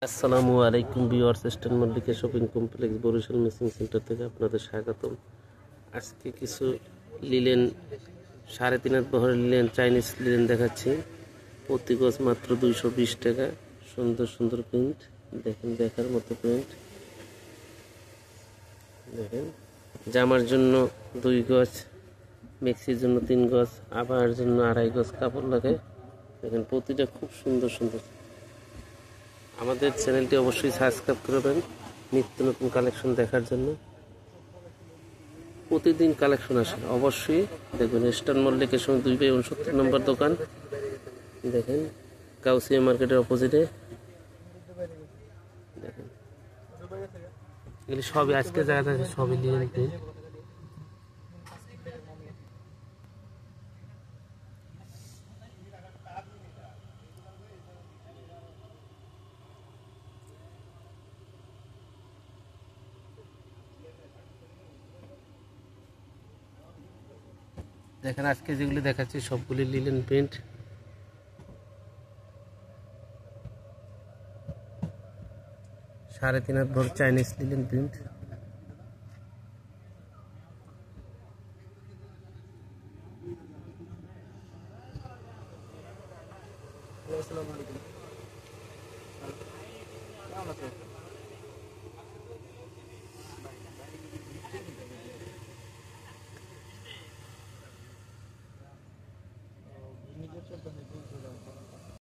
আসসালামু আলাইকুম viewers, eastern Mallika shopping complex Barishal মেশিং সেন্টার থেকে আপনাদের স্বাগতম। আজকে কিছু লিলেন 3.5 হাত বহরের লিলেন চাইনিজ লিলেন দেখাচ্ছি। প্রতি গজ মাত্র 220 টাকা। সুন্দর সুন্দর প্রিন্ট, দেখেন দেখার মতো প্রিন্ট। দেখেন জামার জন্য 2 গজ, মেক্সির জন্য 3 গজ, আবার জন্য 2.5 গজ কাপড় লাগে। দেখেন প্রতিটা খুব সুন্দর সুন্দর। আমাদের চ্যানেলটি অবশ্যই সাবস্ক্রাইব করবেন নিত্য নতুন কালেকশন দেখার জন্য। প্রতিদিন কালেকশন আসে, অবশ্যই দেখবেন। ইস্টার্ন মল্লিকের সঙ্গে 2/69 নম্বর দোকান, দেখেন কাউসিয়া মার্কেটের অপোজিটে। দেখেন এগুলি সবই আজকে জায়গা থাকে, সবই লিলেন প্রিন্ট। দেখেন আজকে যেগুলি দেখাচ্ছি সবগুলি লিলেন প্রিন্ট। সাড়ে 3 হাত ভর চাইনিজ লিলেন প্রিন্ট। আসসালামু আলাইকুম।